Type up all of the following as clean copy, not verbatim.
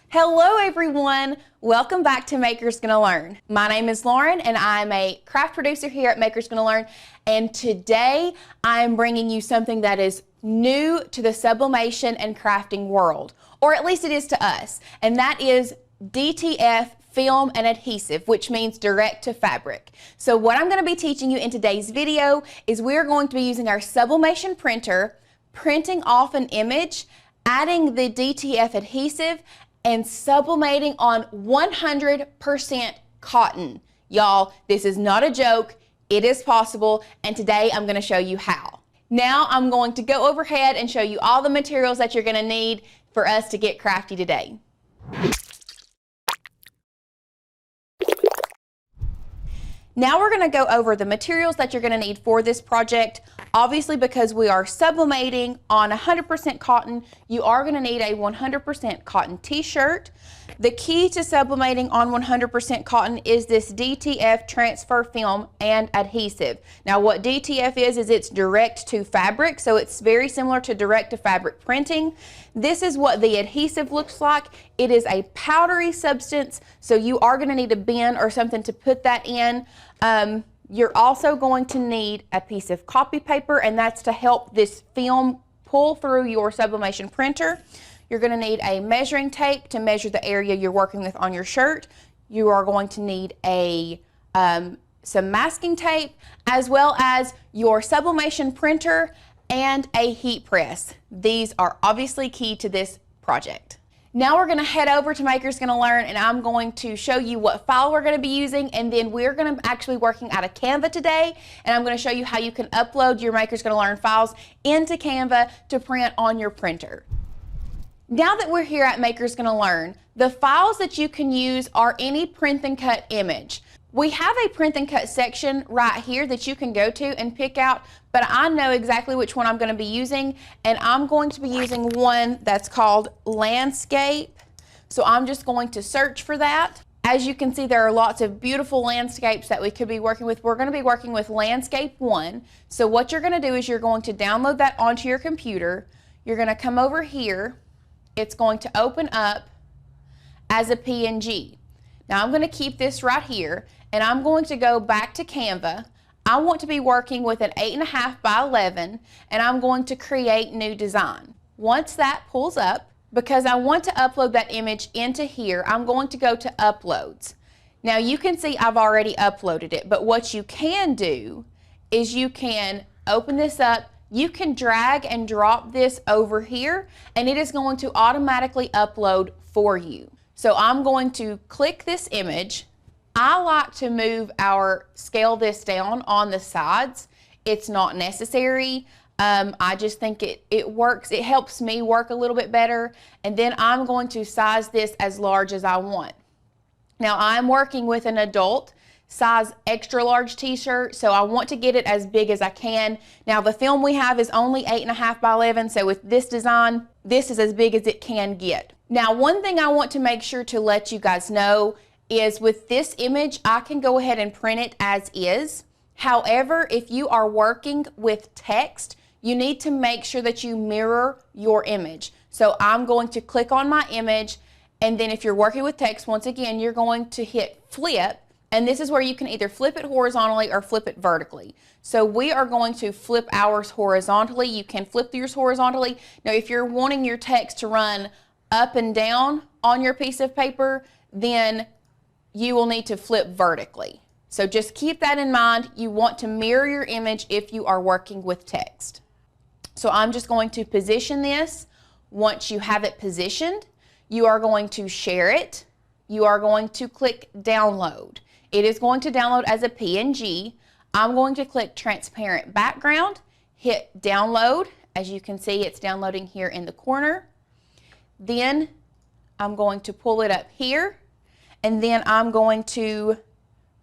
Hello everyone, welcome back to Maker's Gonna Learn. My name is Lauren and I'm a craft producer here at Maker's Gonna Learn, and today I'm bringing you something that is new to the sublimation and crafting world, or at least it is to us, and that is DTF film and adhesive, which means direct to fabric. So what I'm going to be teaching you in today's video is we're going to be using our sublimation printer, printing off an image, adding the DTF adhesive, and sublimating on 100% cotton. Y'all, this is not a joke, it is possible, and today I'm going to show you how. Now I'm going to go overhead and show you all the materials that you're going to need for us to get crafty today. Now we're going to go over the materials that you're going to need for this project. Obviously, because we are sublimating on 100% cotton, you are going to need a 100% cotton t-shirt. The key to sublimating on 100% cotton is this DTF transfer film and adhesive. Now what DTF is it's direct to fabric, so it's very similar to direct to fabric printing. This is what the adhesive looks like. It is a powdery substance, so you are going to need a bin or something to put that in. You're also going to need a piece of copy paper, and that's to help this film pull through your sublimation printer. You're going to need a measuring tape to measure the area you're working with on your shirt. You are going to need some masking tape, as well as your sublimation printer and a heat press. These are obviously key to this project. Now we're going to head over to Maker's Gonna Learn, and I'm going to show you what file we're going to be using, and then we're going to actually working out of Canva today, and I'm going to show you how you can upload your Maker's Gonna Learn files into Canva to print on your printer. Now that we're here at Maker's Gonna Learn, the files that you can use are any print and cut image. We have a print and cut section right here that you can go to and pick out, but I know exactly which one I'm going to be using, and I'm going to be using one that's called landscape. So I'm just going to search for that. As you can see, there are lots of beautiful landscapes that we could be working with. We're going to be working with landscape 1. So what you're going to do is you're going to download that onto your computer. You're going to come over here. It's going to open up as a PNG. Now I'm going to keep this right here, and I'm going to go back to Canva. I want to be working with an 8.5 by 11, and I'm going to create new design. Once that pulls up, because I want to upload that image into here, I'm going to go to uploads. Now you can see I've already uploaded it, but what you can do is you can open this up. You can drag and drop this over here, and it is going to automatically upload for you. So I'm going to click this image. I like to scale this down on the sides. It's not necessary. I just think it works. It helps me work a little bit better. And then I'm going to size this as large as I want. Now I'm working with an adult size extra large t-shirt, so I want to get it as big as I can. Now the film we have is only 8.5 by 11, so with this design, this is as big as it can get. Now one thing I want to make sure to let you guys know is with this image, I can go ahead and print it as is. However, if you are working with text, you need to make sure that you mirror your image. So I'm going to click on my image, and then if you're working with text, once again, you're going to hit flip. And this is where you can either flip it horizontally or flip it vertically. So we are going to flip ours horizontally. You can flip yours horizontally. Now, if you're wanting your text to run up and down on your piece of paper, then you will need to flip vertically. So just keep that in mind. You want to mirror your image if you are working with text. So I'm just going to position this. Once you have it positioned, you are going to share it. You are going to click download. It is going to download as a PNG. I'm going to click transparent background, hit download. As you can see, it's downloading here in the corner. Then I'm going to pull it up here, and then I'm going to,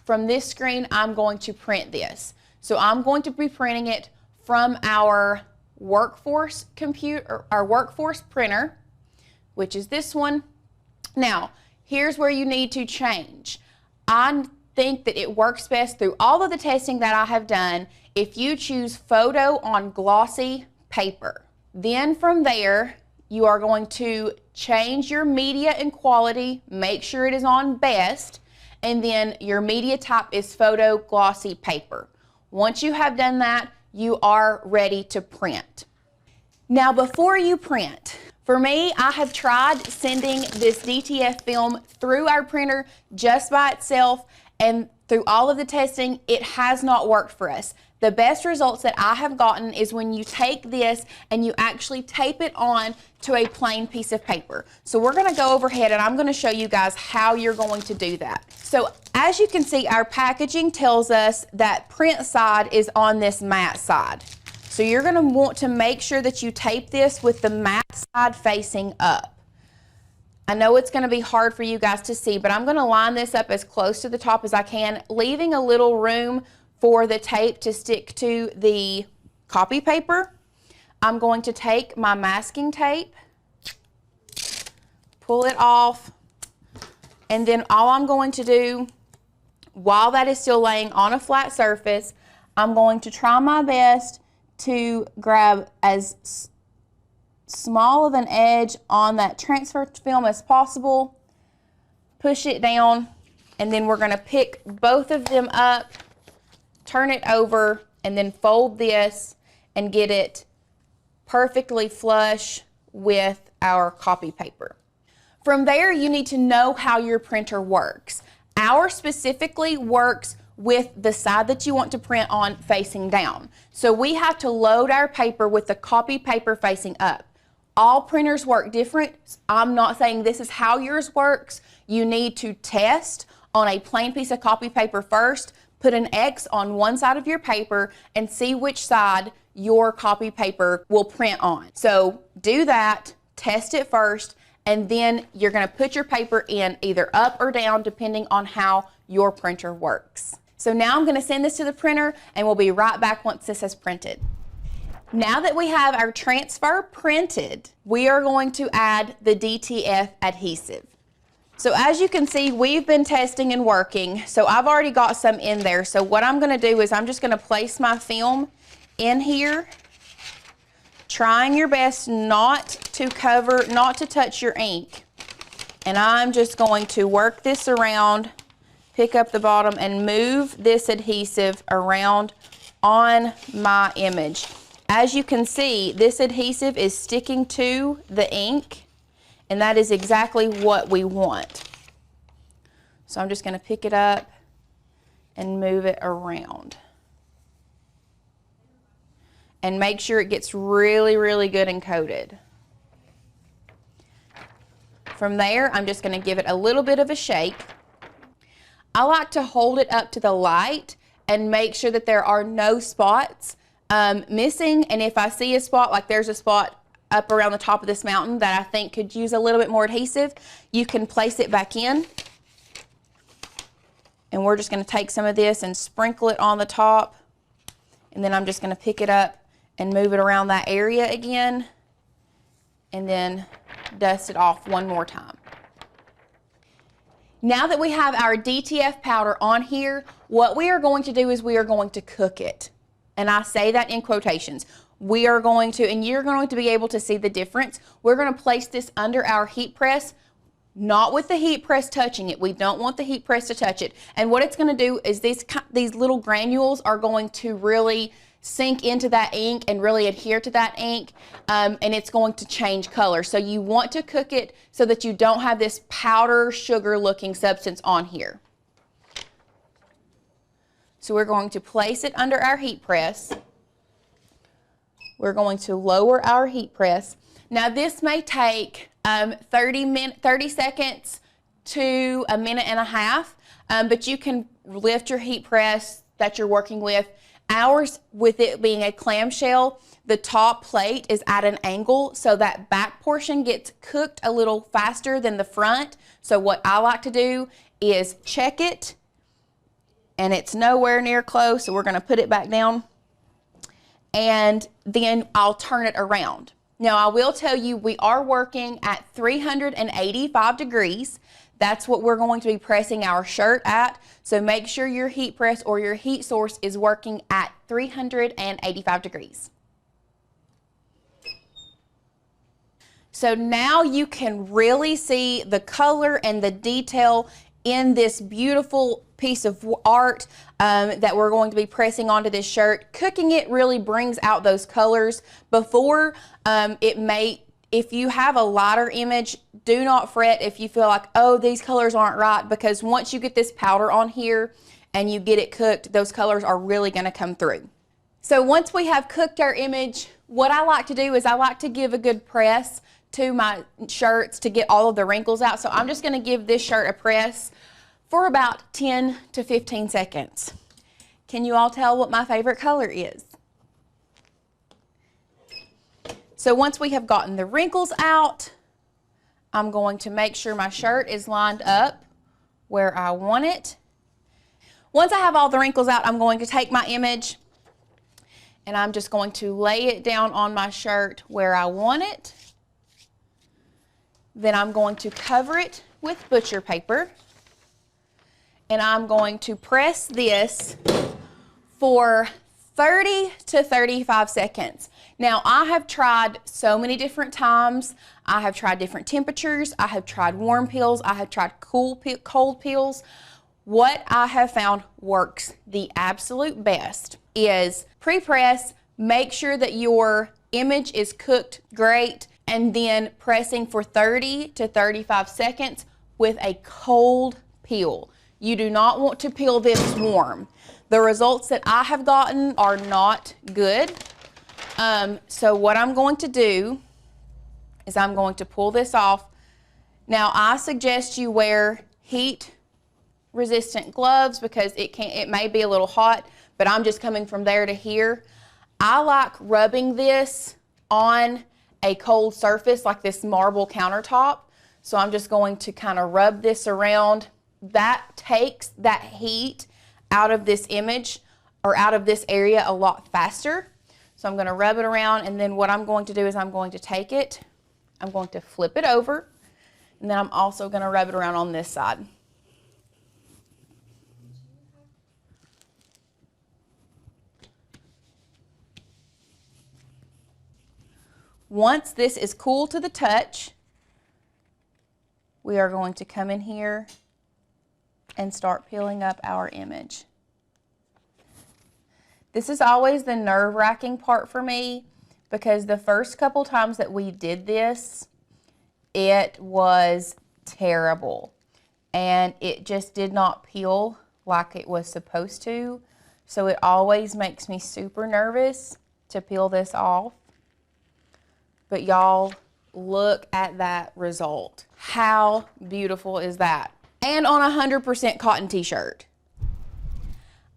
from this screen, I'm going to print this. So I'm going to be printing it from our workforce computer, our workforce printer, which is this one. Now, here's where you need to change. I think that it works best through all of the testing that I have done if you choose photo on glossy paper. Then from there, you are going to change your media and quality, make sure it is on best, and then your media type is photo glossy paper. Once you have done that, you are ready to print. Now before you print, for me, I have tried sending this DTF film through our printer just by itself, and through all of the testing, it has not worked for us. The best results that I have gotten is when you take this and you actually tape it on to a plain piece of paper. So we're gonna go overhead and I'm gonna show you guys how you're going to do that. So as you can see, our packaging tells us that print side is on this matte side. So you're gonna want to make sure that you tape this with the matte side facing up. I know it's gonna be hard for you guys to see, but I'm gonna line this up as close to the top as I can, leaving a little room for the tape to stick to the copy paper. I'm going to take my masking tape, pull it off, and then all I'm going to do, while that is still laying on a flat surface, I'm going to try my best to grab as small of an edge on that transfer film as possible, push it down, and then we're gonna pick both of them up, turn it over, and then fold this and get it perfectly flush with our copy paper. From there, you need to know how your printer works. Ours specifically works with the side that you want to print on facing down. So we have to load our paper with the copy paper facing up. All printers work different. I'm not saying this is how yours works. You need to test on a plain piece of copy paper first, put an X on one side of your paper and see which side your copy paper will print on. So do that, test it first, and then you're gonna put your paper in either up or down depending on how your printer works. So now I'm gonna send this to the printer and we'll be right back once this is printed. Now that we have our transfer printed, we are going to add the DTF adhesive. So as you can see, we've been testing and working, so I've already got some in there. So what I'm gonna do is I'm just gonna place my film in here, trying your best not to touch your ink. And I'm just going to work this around, pick up the bottom and move this adhesive around on my image. As you can see, this adhesive is sticking to the ink, and that is exactly what we want. So I'm just going to pick it up and move it around. And make sure it gets really, really good and coated. From there, I'm just going to give it a little bit of a shake. I like to hold it up to the light and make sure that there are no spots missing. And if I see a spot, like there's a spot up around the top of this mountain that I think could use a little bit more adhesive, you can place it back in. And we're just going to take some of this and sprinkle it on the top. And then I'm just going to pick it up and move it around that area again. And then dust it off one more time. Now that we have our DTF powder on here, what we are going to do is we are going to cook it. And I say that in quotations. We are going to, and you're going to be able to see the difference. We're going to place this under our heat press, not with the heat press touching it. We don't want the heat press to touch it. And what it's going to do is these little granules are going to really sink into that ink and really adhere to that ink, and it's going to change color. So you want to cook it so that you don't have this powder sugar looking substance on here. So we're going to place it under our heat press. We're going to lower our heat press. Now this may take 30 seconds to a minute and a half, but you can lift your heat press that you're working with. Ours, with it being a clamshell, the top plate is at an angle, so that back portion gets cooked a little faster than the front. So what I like to do is check it, and it's nowhere near close, so we're gonna put it back down, and then I'll turn it around. Now I will tell you, we are working at 385 degrees. That's what we're going to be pressing our shirt at. So make sure your heat press or your heat source is working at 385 degrees. So now you can really see the color and the detail in this beautiful piece of art that we're going to be pressing onto this shirt. Cooking it really brings out those colors. Before, if you have a lighter image, do not fret if you feel like, oh, these colors aren't right, because once you get this powder on here and you get it cooked, those colors are really gonna come through. So once we have cooked our image, what I like to do is I like to give a good press to my shirts to get all of the wrinkles out. So I'm just gonna give this shirt a press for about 10 to 15 seconds. Can you all tell what my favorite color is? So once we have gotten the wrinkles out, I'm going to make sure my shirt is lined up where I want it. Once I have all the wrinkles out, I'm going to take my image and I'm just going to lay it down on my shirt where I want it. Then I'm going to cover it with butcher paper. And I'm going to press this for 30 to 35 seconds. Now, I have tried so many different times. I have tried different temperatures. I have tried warm peels. I have tried cold peels. What I have found works the absolute best is pre-press, make sure that your image is cooked great, and then pressing for 30 to 35 seconds with a cold peel. You do not want to peel this warm. The results that I have gotten are not good. So what I'm going to do is I'm going to pull this off. Now I suggest you wear heat resistant gloves because it may be a little hot, but I'm just coming from there to here. I like rubbing this on a cold surface like this marble countertop. So I'm just going to kind of rub this around. That takes that heat out of this image or out of this area a lot faster. So I'm going to rub it around, and then what I'm going to do is I'm going to take it, I'm going to flip it over, and then I'm also going to rub it around on this side. Once this is cool to the touch, we are going to come in here and start peeling up our image. This is always the nerve-wracking part for me because the first couple times that we did this, it was terrible. And it just did not peel like it was supposed to. So it always makes me super nervous to peel this off. But y'all, look at that result. How beautiful is that? And on a 100% cotton t-shirt.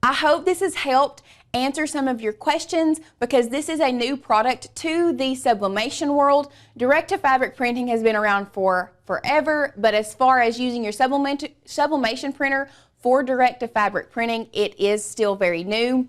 I hope this has helped answer some of your questions because this is a new product to the sublimation world. Direct-to-fabric printing has been around for forever, but as far as using your sublimation printer for direct-to-fabric printing, it is still very new.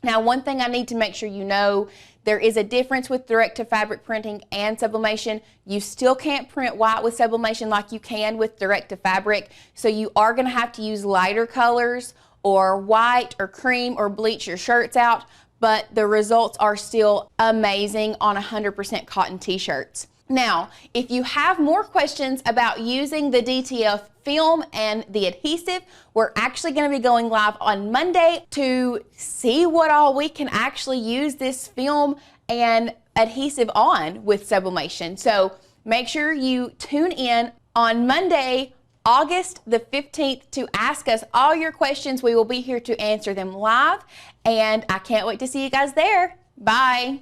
Now, one thing I need to make sure you know, there is a difference with direct-to-fabric printing and sublimation. You still can't print white with sublimation like you can with direct-to-fabric, so you are going to have to use lighter colors or white or cream or bleach your shirts out, but the results are still amazing on 100% cotton t-shirts. Now, if you have more questions about using the DTF film and the adhesive, we're actually going to be going live on Monday to see what all we can actually use this film and adhesive on with sublimation. So make sure you tune in on Monday, August the 15th to ask us all your questions. We will be here to answer them live, and I can't wait to see you guys there. Bye.